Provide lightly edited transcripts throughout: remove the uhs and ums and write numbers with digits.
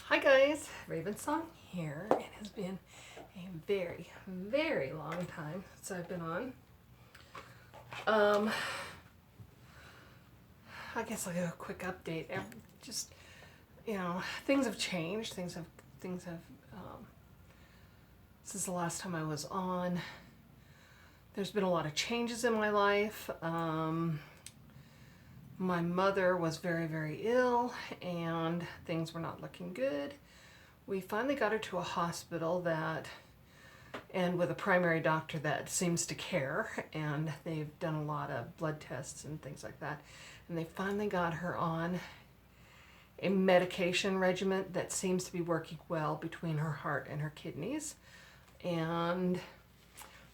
Hi guys, Raven Song here. It has been a very, very long time since I've been on. I guess I'll give a quick update. Just, things have changed. Things have, since the last time I was on. There's been a lot of changes in my life. My mother was very, very ill and things were not looking good. We finally got her to a hospital and with a primary doctor that seems to care, and they've done a lot of blood tests and things like that. And they finally got her on a medication regimen that seems to be working well between her heart and her kidneys. And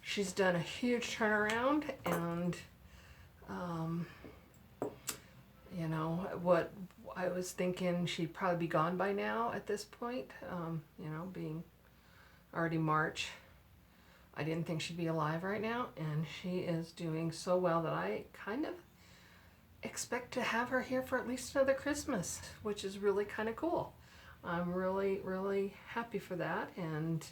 she's done a huge turnaround, and what I was thinking she'd probably be gone by now at this point, being already March. I didn't think she'd be alive right now, and she is doing so well that I kind of expect to have her here for at least another Christmas, which is really kind of cool. I'm really, really happy for that, and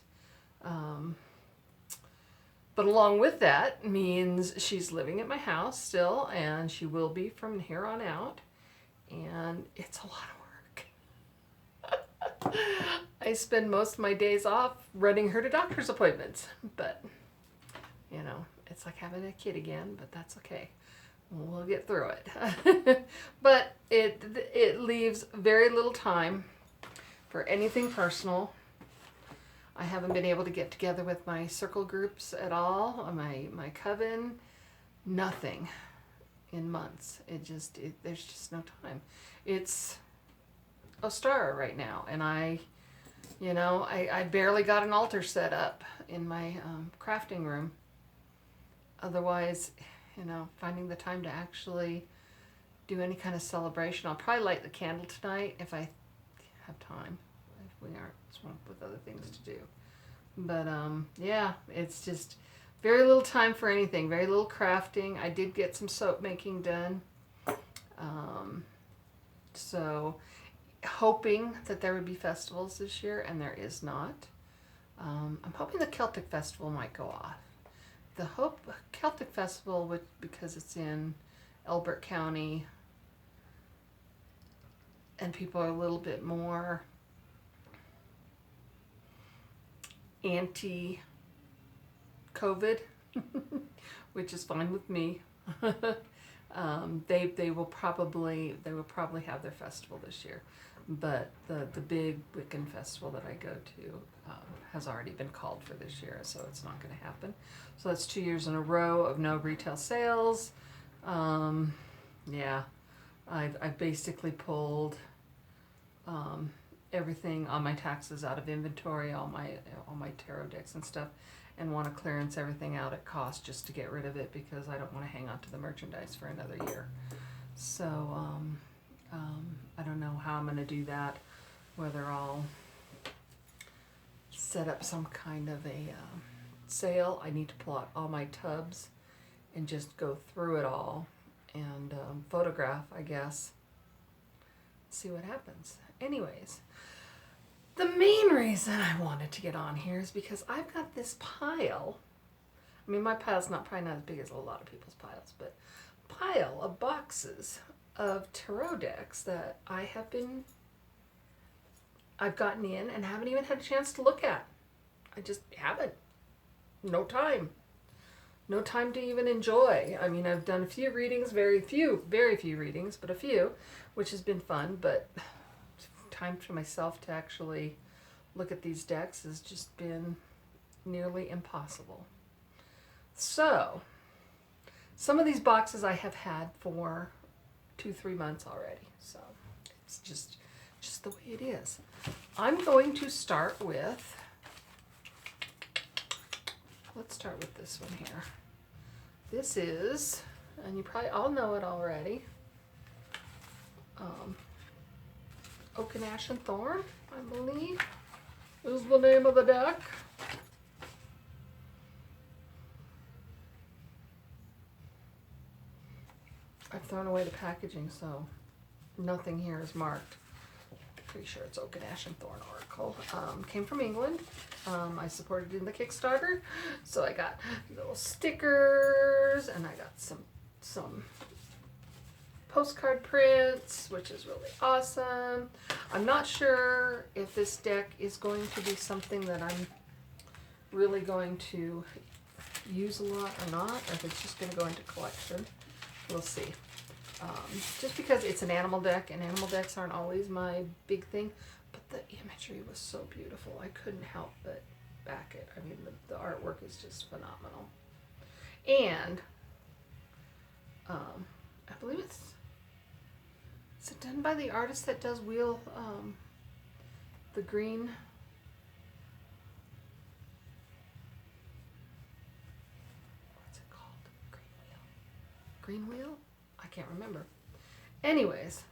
but along with that means she's living at my house still, and she will be from here on out. And it's a lot of work. I spend most of my days off running her to doctor's appointments, but it's like having a kid again, but that's okay. We'll get through it. But it leaves very little time for anything personal. I haven't been able to get together with my circle groups at all, my coven, nothing in months. There's just no time. It's Ostara right now, and I barely got an altar set up in my crafting room. Otherwise, finding the time to actually do any kind of celebration. I'll probably light the candle tonight if I have time. If we aren't swamped with other things to do. But yeah, it's just very little time for anything, very little crafting. I did get some soap making done. So hoping that there would be festivals this year, and there is not. I'm hoping the Celtic Festival might go off. The Celtic Festival, because it's in Elbert County, and people are a little bit more anti-COVID, which is fine with me. They will probably have their festival this year, but the big Wiccan festival that I go to has already been called for this year, so it's not going to happen. So that's 2 years in a row of no retail sales. Yeah, I've basically pulled everything on my taxes out of inventory, all my tarot decks and stuff, and want to clearance everything out at cost just to get rid of it, because I don't want to hang on to the merchandise for another year. So I don't know how I'm going to do that, whether I'll set up some kind of a sale. I need to pull out all my tubs and just go through it all and photograph, I guess. See what happens. Anyways, the main reason I wanted to get on here is because I've got this pile. I mean, my pile's probably not as big as a lot of people's piles, but pile of boxes of tarot decks that I've gotten in and haven't even had a chance to look at. I just haven't. No time. No time to even enjoy. I mean, I've done a few readings, very few readings, but a few, which has been fun, but time for myself to actually look at these decks has just been nearly impossible. So, some of these boxes I have had for 2-3 months already, so it's just the way it is. I'm going to start with, let's start with this one here. This is, and you probably all know it already, Oak and Ash and Thorn, I believe, is the name of the deck. I've thrown away the packaging, so nothing here is marked. Pretty sure it's Oak and Ash and Thorn Oracle. Came from England. I supported in the Kickstarter, so I got little stickers and I got some postcard prints, which is really awesome. I'm not sure if this deck is going to be something that I'm really going to use a lot or not, or if it's just going to go into collection. We'll see. Just because it's an animal deck, and animal decks aren't always my big thing, but the imagery was so beautiful. I couldn't help but back it. I mean, the artwork is just phenomenal. And I believe is it done by the artist that does Wheel, the green? What's it called? Green Wheel? Green Wheel? I can't remember. Anyways,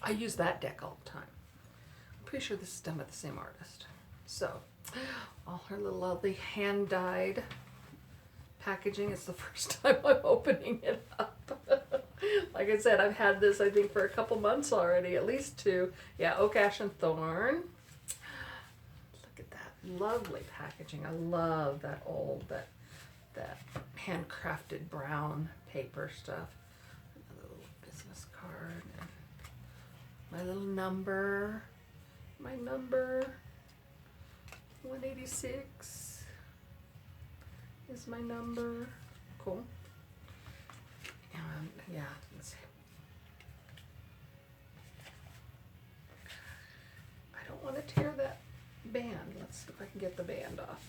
I use that deck all the time. I'm pretty sure this is done by the same artist. So, all her little lovely hand-dyed packaging. It's the first time I'm opening it up. Like I said, I've had this, I think, for a couple months already, at least two. Yeah, Oak, Ash, and Thorn. Look at that lovely packaging. I love that that handcrafted brown paper stuff. Another little business card. And my little number. My number 186 is my number. Cool. And yeah, let's see. I don't want to tear that band. Let's see if I can get the band off.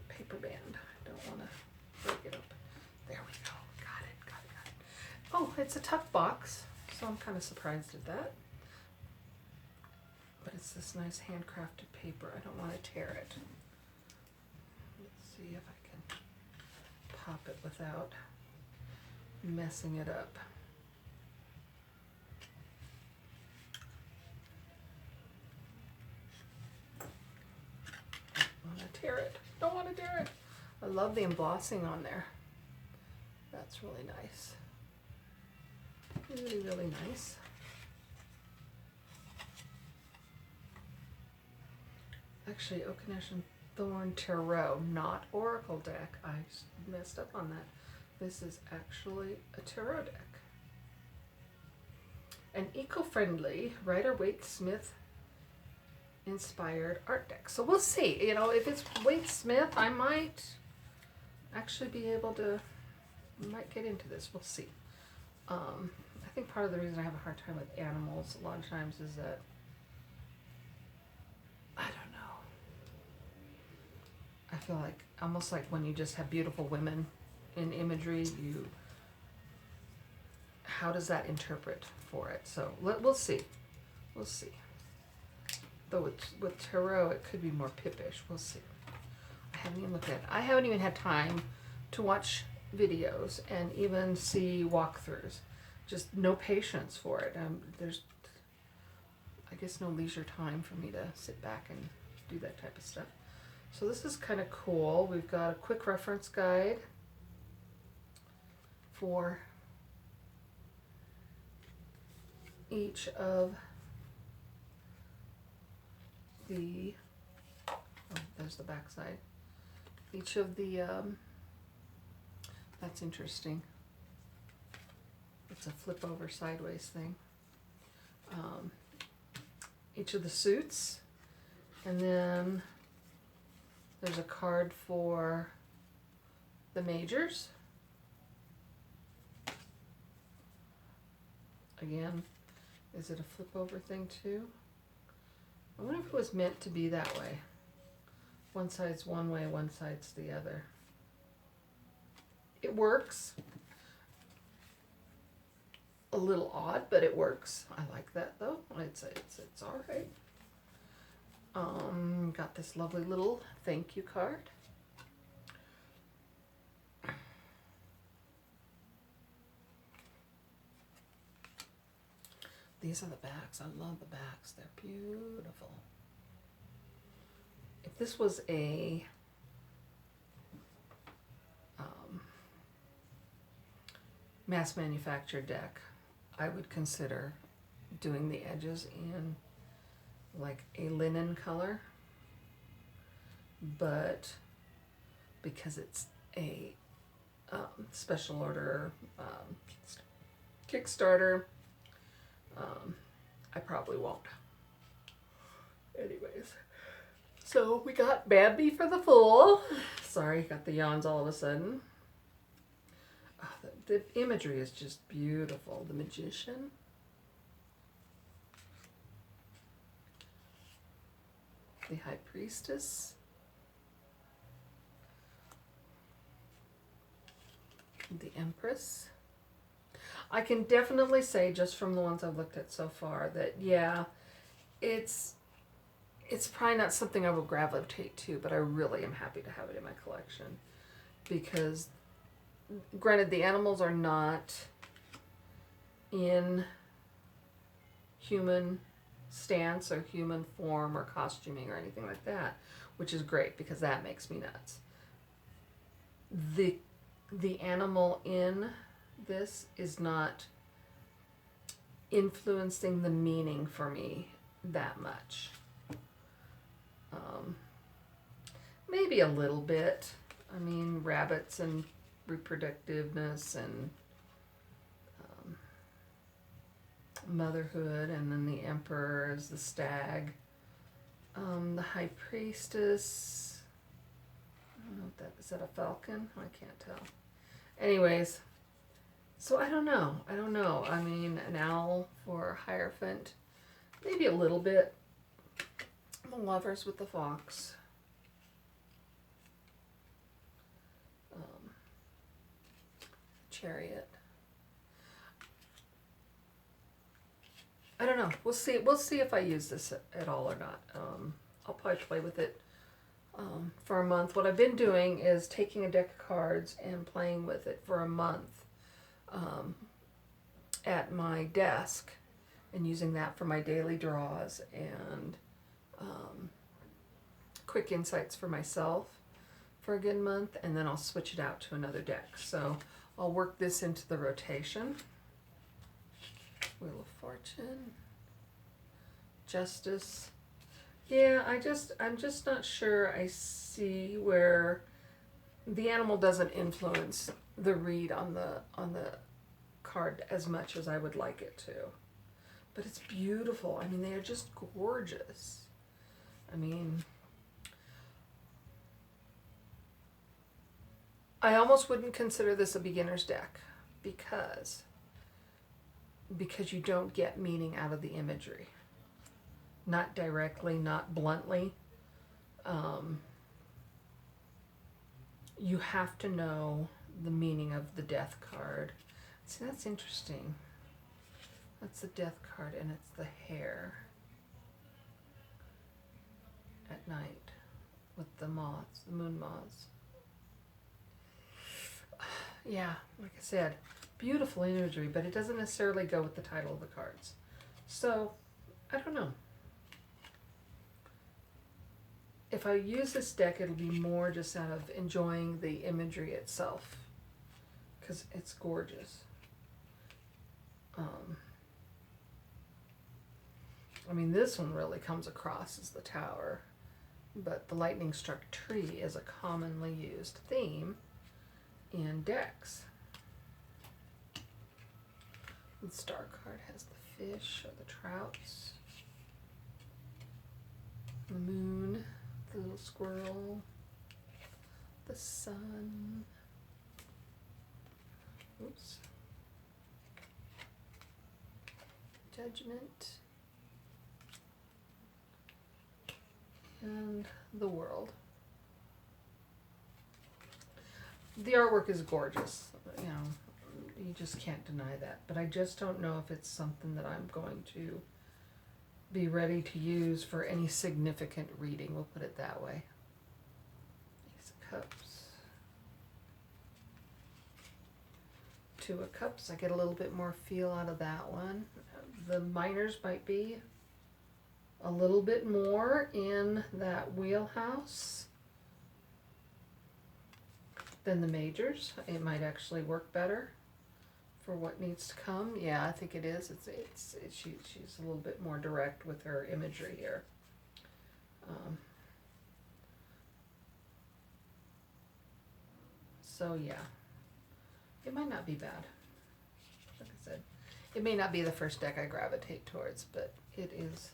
Paper band. I don't want to break it up. There we go. Got it. Oh, it's a tuck box, so I'm kind of surprised at that. But it's this nice handcrafted paper. I don't want to tear it. Let's see if I can pop it without messing it up. Don't want to tear it. Don't want to tear it. I love the embossing on there. That's really nice. Really, really nice. Actually, Oak and Ash and Thorn Tarot, not Oracle deck. I messed up on that. This is actually a tarot deck. An eco-friendly Rider-Waite-Smith inspired art deck. So we'll see. You know, if it's Waite-Smith, I might actually be able to, might get into this. We'll see. I think part of the reason I have a hard time with animals a lot of times is that, I don't know. I feel like, almost like when you just have beautiful women in imagery, how does that interpret for it? So we'll see. We'll see. Though with tarot, it could be more pippish. We'll see. I haven't even looked at it. I haven't even had time to watch videos and even see walkthroughs. Just no patience for it. There's, I guess, no leisure time for me to sit back and do that type of stuff. So this is kind of cool. We've got a quick reference guide for each of the, oh, there's the back side. Each of the, that's interesting. It's a flip over sideways thing. Each of the suits, and then there's a card for the majors. Again, is it a flip over thing too? I wonder if it was meant to be that way. One side's one way, one side's the other. It works. A little odd, but it works. I like that though. It's all right. Got this lovely little thank you card. These are the backs. I love the backs. They're beautiful. If this was a mass manufactured deck, I would consider doing the edges in like a linen color, but because it's a special order Kickstarter, I probably won't. Anyways, so we got Bambi for the Fool. Sorry, got the yawns all of a sudden. Oh, the imagery is just beautiful. The Magician. The High Priestess. The Empress. I can definitely say, just from the ones I've looked at so far, that yeah, it's probably not something I will gravitate to, but I really am happy to have it in my collection. Because, granted, the animals are not in human stance or human form or costuming or anything like that, which is great because that makes me nuts. The animal in this is not influencing the meaning for me that much. Maybe a little bit. I mean, rabbits and reproductiveness and motherhood, and then the emperor is the stag. The high priestess, I don't know if that is that a falcon? I can't tell. Anyways, so I don't know. I mean, an owl for Hierophant, maybe a little bit. The Lovers with the fox. Chariot. I don't know. We'll see. We'll see if I use this at all or not. I'll probably play with it for a month. What I've been doing is taking a deck of cards and playing with it for a month at my desk and using that for my daily draws and quick insights for myself for a good month, and then I'll switch it out to another deck. So I'll work this into the rotation. Wheel of Fortune, Justice. Yeah, I'm just not sure I see where the animal doesn't influence the read on the card as much as I would like it to. But it's beautiful. I mean, they are just gorgeous. I mean, I almost wouldn't consider this a beginner's deck because you don't get meaning out of the imagery. Not directly, not bluntly. You have to know the meaning of the death card. See, that's interesting. That's the death card, and it's the hare at night with the moths, the moon moths. Yeah, like I said, beautiful imagery, but it doesn't necessarily go with the title of the cards. So, I don't know. If I use this deck, it'll be more just out of enjoying the imagery itself, because it's gorgeous. I mean, this one really comes across as the tower, but the lightning struck tree is a commonly used theme in decks. The star card has the fish or the trouts, the moon, the little squirrel, the sun. Oops. Judgment. And the world. The artwork is gorgeous. You know, you just can't deny that. But I just don't know if it's something that I'm going to be ready to use for any significant reading. We'll put it that way. Ace of Cups. Two of Cups. I get a little bit more feel out of that one. The minors might be a little bit more in that wheelhouse than the majors. It might actually work better for what needs to come. Yeah, I think it is. She's a little bit more direct with her imagery here. So yeah, it might not be bad. Like I said, it may not be the first deck I gravitate towards, but it is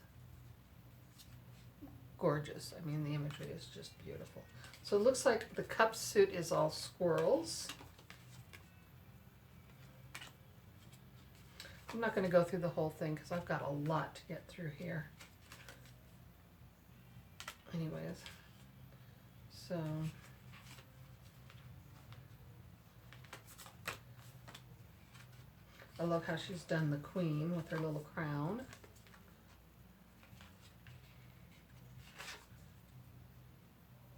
gorgeous. I mean, the imagery is just beautiful. So it looks like the cup suit is all squirrels. I'm not going to go through the whole thing because I've got a lot to get through here. Anyways, so I love how she's done the queen with her little crown.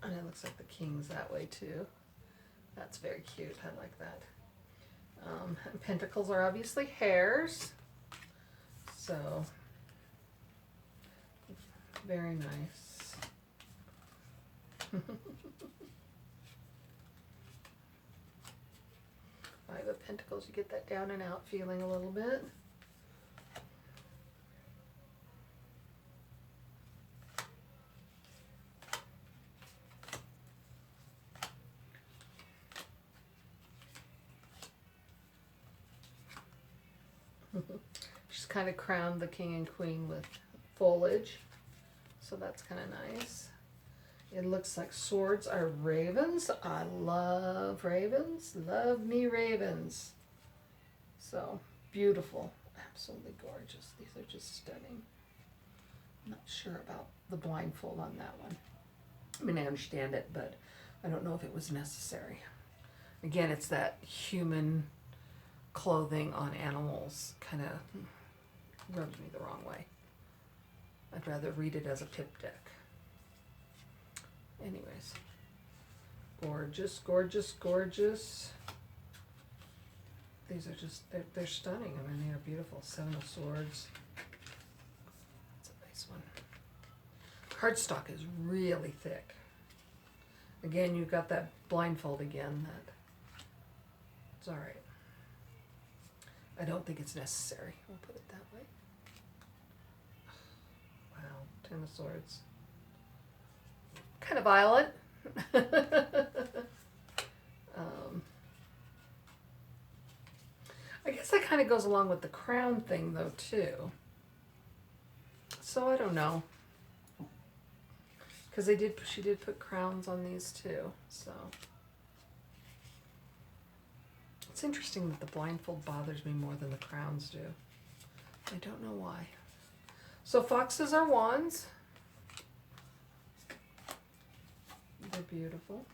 And it looks like the king's that way too. That's very cute. I like that. And pentacles are obviously hares. So, very nice. Five of Pentacles, you get that down and out feeling a little bit. She's kind of crowned the king and queen with foliage, so that's kind of nice. It looks like swords are ravens. I love ravens. Love me ravens. So beautiful. Absolutely gorgeous. These are just stunning. I'm not sure about the blindfold on that one. I mean, I understand it, but I don't know if it was necessary. Again, it's that human clothing on animals kind of rubs me the wrong way. I'd rather read it as a pip deck. Anyways, gorgeous, gorgeous, gorgeous. These are just, they're stunning. I mean, they are beautiful. Seven of Swords. That's a nice one. Cardstock is really thick. Again, you've got that blindfold again. It's all right. I don't think it's necessary. I'll put it that way. Wow, Ten of Swords. Kind of violent. I guess that kind of goes along with the crown thing though too. So I don't know. Because she did put crowns on these too. So it's interesting that the blindfold bothers me more than the crowns do. I don't know why. So foxes are wands. They're beautiful.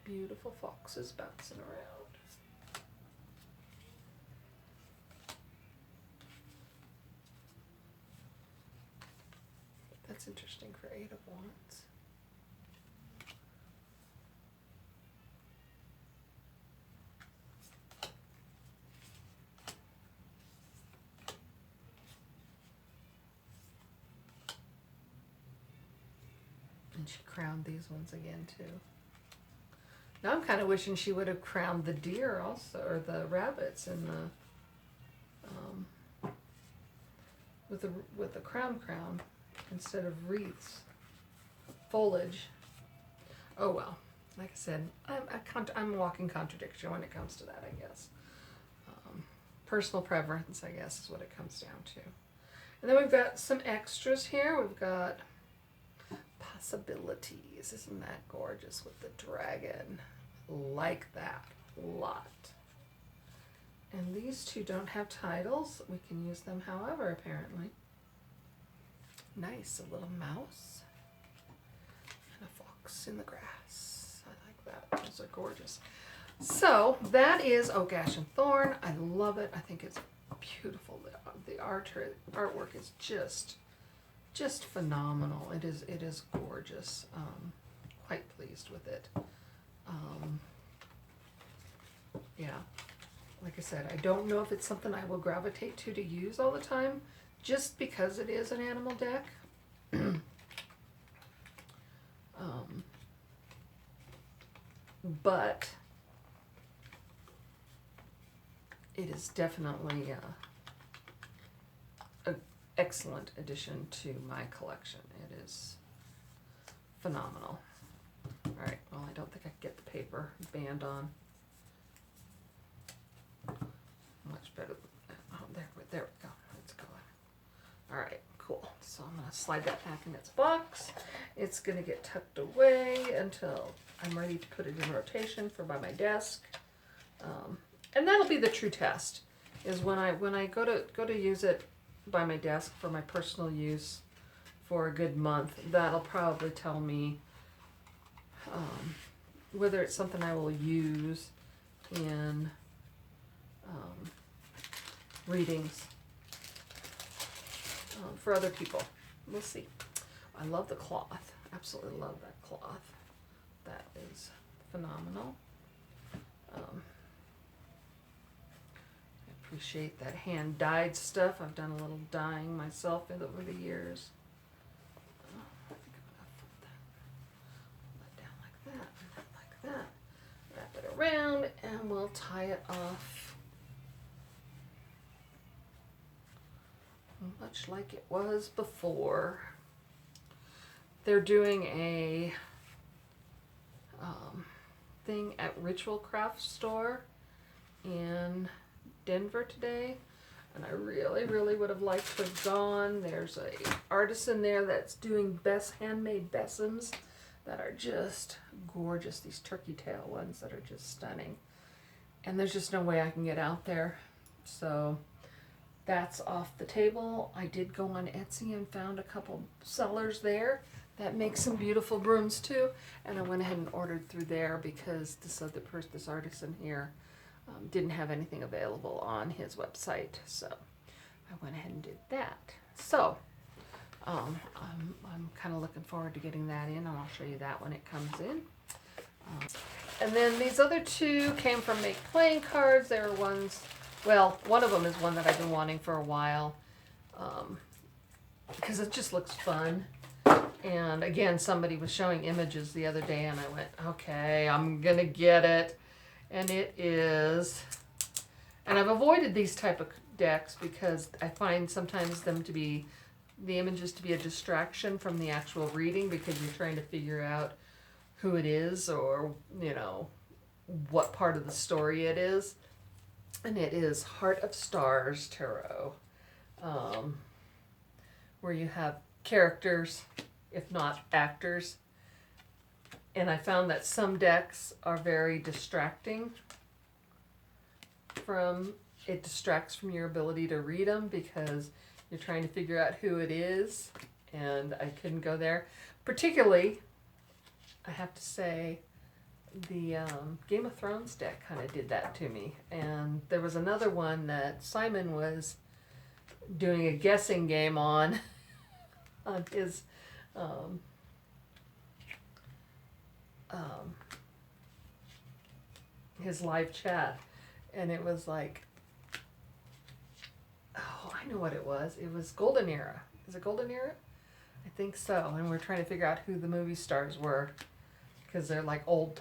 Beautiful foxes bouncing around. That's interesting for Eight of Wands. And she crowned these ones again too. Now I'm kind of wishing she would have crowned the deer also, or the rabbits in the with the crown instead of wreaths, foliage. Oh well, like I said, I'm a walking contradiction when it comes to that, I guess. Personal preference, I guess, is what it comes down to. And then we've got some extras here. We've got possibilities. Isn't that gorgeous with the dragon? Like that a lot. And these two don't have titles. We can use them however, apparently. Nice, a little mouse and a fox in the grass. I like that. Those are gorgeous. So that is Oak, Ash, and Thorn. I love it. I think it's beautiful. The artwork is just phenomenal. It is gorgeous. Quite pleased with it. Yeah, like I said, I don't know if it's something I will gravitate to use all the time, just because it is an animal deck. But it is definitely an excellent addition to my collection. It is phenomenal. All right, well, I don't think I can get the paper band on. Much better. Oh, there we go. It's going. All right, cool. So I'm going to slide that back in its box. It's going to get tucked away until I'm ready to put it in rotation for by my desk. And that'll be the true test, is when I go to use it by my desk for my personal use for a good month. That'll probably tell me whether it's something I will use in readings for other people. We'll see. I love the cloth. Absolutely love that cloth. That is phenomenal. I appreciate that hand dyed stuff. I've done a little dyeing myself over the years. I think I'm gonna put that down like that, and like that. Wrap it around, and we'll tie it off. Much like it was before. They're doing a thing at Ritual Craft Store in Denver today, and I really, really would have liked to have gone. There's a artisan there that's doing handmade besoms that are just gorgeous. These turkey tail ones that are just stunning, and there's just no way I can get out there, so that's off the table. I did go on Etsy and found a couple sellers there that make some beautiful brooms too, and I went ahead and ordered through there because this artisan here didn't have anything available on his website, so I went ahead and did that. So I'm kind of looking forward to getting that in, and I'll show you that when it comes in. And then these other two came from Make Playing Cards. They were ones. Well, one of them is one that I've been wanting for a while because it just looks fun. And again, somebody was showing images the other day, and I went, okay, I'm going to get it. And it is, and I've avoided these type of decks because I find sometimes the images to be a distraction from the actual reading, because you're trying to figure out who it is or, what part of the story it is. And it is Heart of Stars Tarot, where you have characters, if not actors. And I found that some decks are very distracting it distracts from your ability to read them because you're trying to figure out who it is, and I couldn't go there. Particularly, I have to say, the Game of Thrones deck kind of did that to me. And there was another one that Simon was doing a guessing game on his his live chat, and it was like, oh, I know what it was. It was Golden Era. Is it Golden Era? I think so. And we're trying to figure out who the movie stars were, because they're like old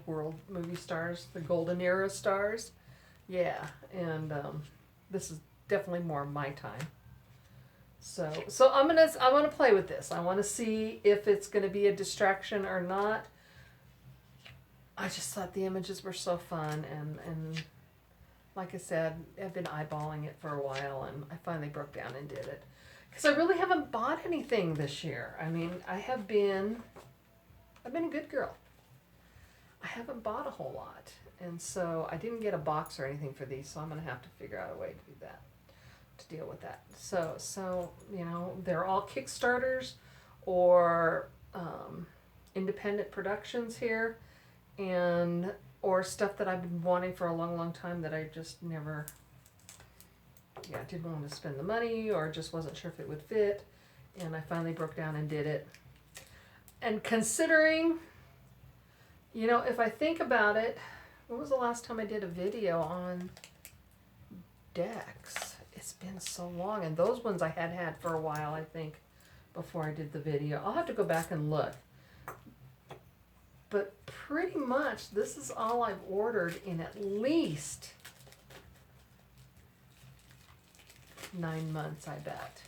world movie stars, the Golden Era stars. Yeah, and this is definitely more my time. So I want to play with this. I want to see if it's going to be a distraction or not. I just thought the images were so fun, and like I said, I've been eyeballing it for a while, and I finally broke down and did it. Because I really haven't bought anything this year. I mean, I've been a good girl. I haven't bought a whole lot, and so I didn't get a box or anything for these, so I'm going to have to figure out a way to do that, to deal with that. So they're all Kickstarters or independent productions here, or stuff that I've been wanting for a long, long time that I just never, didn't want to spend the money, or just wasn't sure if it would fit, and I finally broke down and did it. And considering, if I think about it, when was the last time I did a video on decks? It's been so long, and those ones I had for a while, I think, before I did the video. I'll have to go back and look. But pretty much this is all I've ordered in at least 9 months, I bet.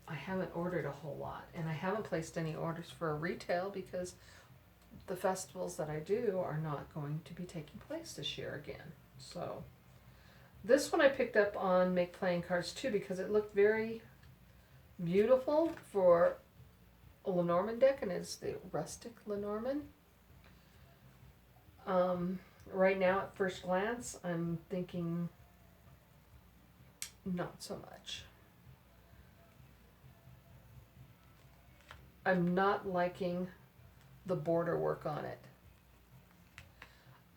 I haven't ordered a whole lot, and I haven't placed any orders for retail because the festivals that I do are not going to be taking place this year again. So this one I picked up on Make Playing Cards too because it looked very beautiful for a Lenormand deck, and it's the Rustic Lenormand. Right now at first glance I'm thinking not so much. I'm not liking the border work on it.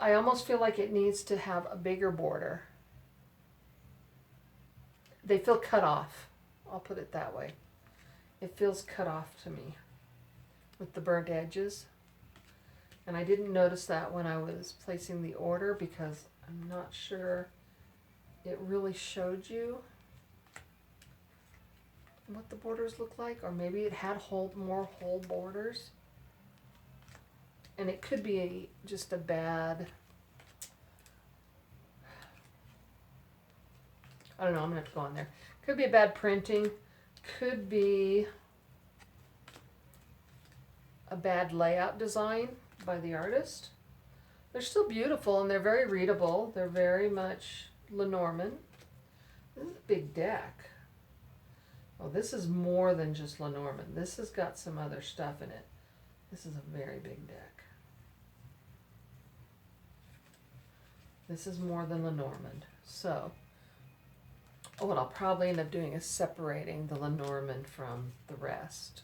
I almost feel like it needs to have a bigger border. They feel cut off. I'll put it that way. It feels cut off to me with the burnt edges. And I didn't notice that when I was placing the order because I'm not sure it really showed you what the borders look like, or maybe it had more whole borders, and it could be just a bad, I don't know, I'm gonna have to go on there. Could be a bad printing, could be a bad layout design by the artist. They're still beautiful and they're very readable. They're very much Lenormand. This is a big deck. Oh, this is more than just Lenormand. This has got some other stuff in it. This is a very big deck. This is more than Lenormand. So, what I'll probably end up doing is separating the Lenormand from the rest.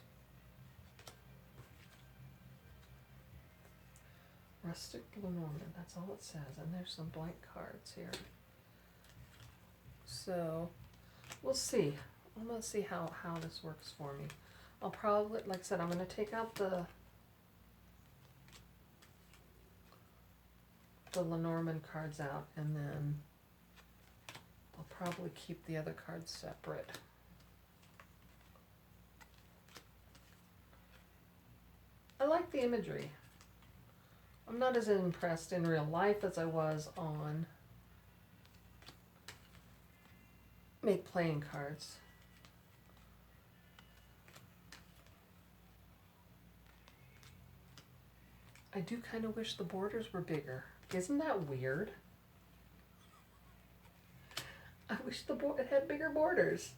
Rustic Lenormand, that's all it says. And there's some blank cards here. So, we'll see. I'm going to see how this works for me. I'll probably, like I said, I'm going to take out the Lenormand cards out, and then I'll probably keep the other cards separate. I like the imagery. I'm not as impressed in real life as I was on Make Playing Cards. I do kind of wish the borders were bigger. Isn't that weird? I wish it had bigger borders.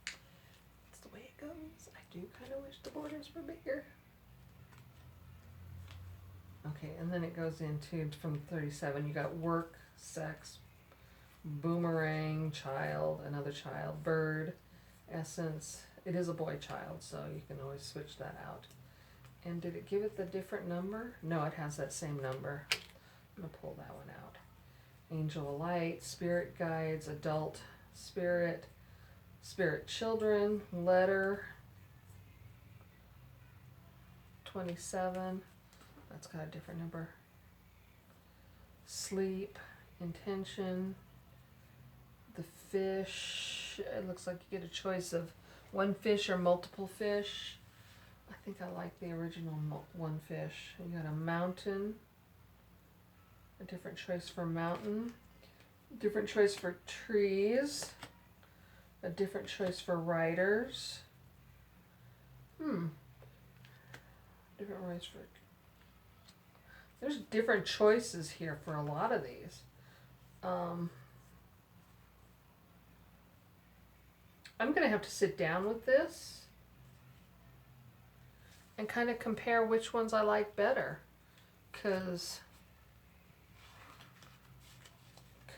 That's the way it goes. I do kind of wish the borders were bigger. Okay, and then it goes into, from 37, you got work, sex, boomerang, child, another child, bird, essence. It is a boy child, so you can always switch that out. And did it give it the different number? No, it has that same number. I'm going to pull that one out. Angel of Light, Spirit Guides, Adult Spirit, Spirit Children, Letter, 27. That's got a different number. Sleep, Intention, the fish. It looks like you get a choice of one fish or multiple fish. I think I like the original one fish. You got a mountain, a different choice for mountain, a different choice for trees, a different choice for riders. Different choice for. There's different choices here for a lot of these. I'm going to have to sit down with this and kind of compare which ones I like better, because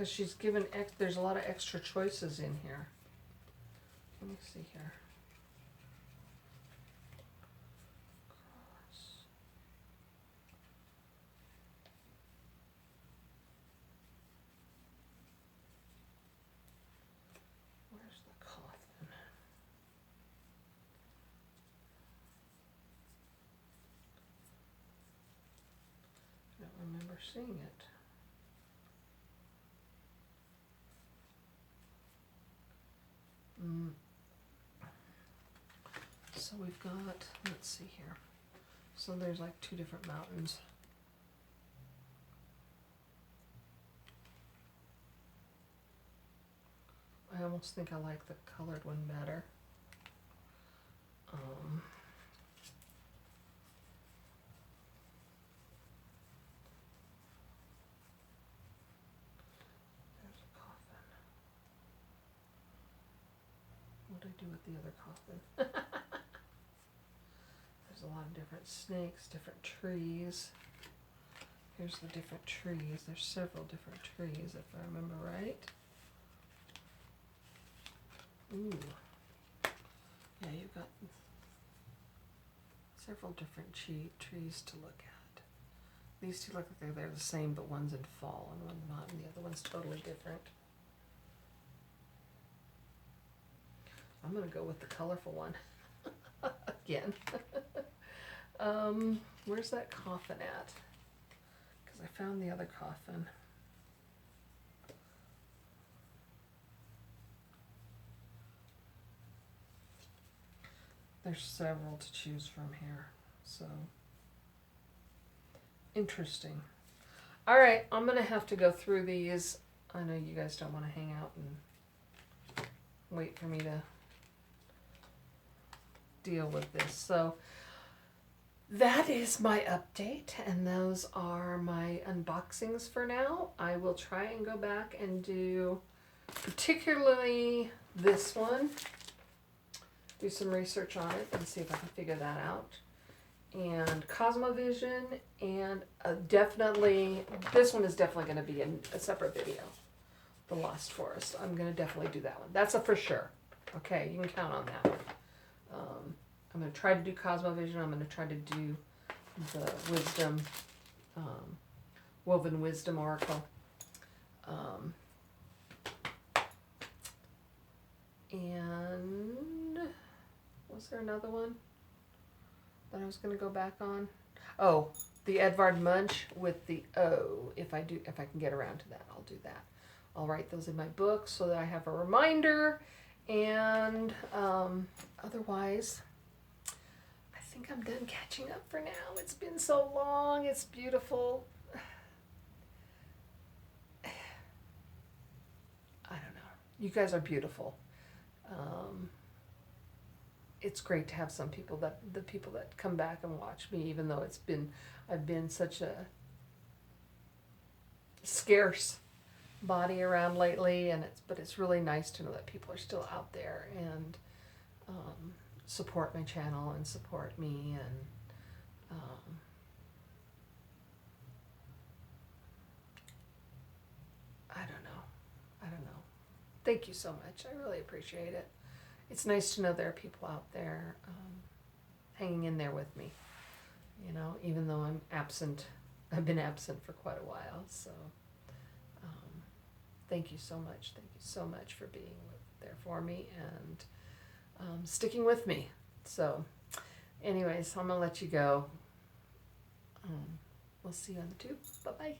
she's given, there's a lot of extra choices in here. Let me see here. Where's the coffin? I don't remember seeing it. So we've got, let's see here. So there's like two different mountains. I almost think I like the colored one better. There's a coffin. What did I do with the other coffin? There's a lot of different snakes, different trees. Here's the different trees. There's several different trees, if I remember right. Ooh. Yeah, you've got several different trees to look at. These two look like they're the same, but one's in fall and one's not, and the other one's totally different. I'm going to go with the colorful one again. Where's that coffin at? Because I found the other coffin. There's several to choose from here, so interesting. All right, I'm gonna have to go through these. I know you guys don't want to hang out and wait for me to deal with this. So that is my update, and those are my unboxings for now. I will try and go back and do particularly this one. Do some research on it and see if I can figure that out. And Cosmovision, and definitely, this one is definitely going to be a separate video. The Lost Forest. I'm going to definitely do that one. That's a for sure. Okay, you can count on that one. I'm going to try to do Cosmovision. I'm going to try to do the Wisdom, Woven Wisdom Oracle. And was there another one that I was going to go back on? Oh, the Edvard Munch with the O. If I can get around to that, I'll do that. I'll write those in my book so that I have a reminder. And otherwise, I think I'm done catching up for now. It's been so long. It's beautiful. I don't know. You guys are beautiful. It's great to have some people the people that come back and watch me, even though I've been such a scarce body around lately, but it's really nice to know that people are still out there and support my channel and support me, and I don't know. Thank you so much. I really appreciate it. It's nice to know there are people out there hanging in there with me, you know, even though I'm absent. I've been absent for quite a while, so thank you so much. Thank you so much for being there for me and sticking with me. So anyways, I'm going to let you go. We'll see you on the tube. Bye-bye.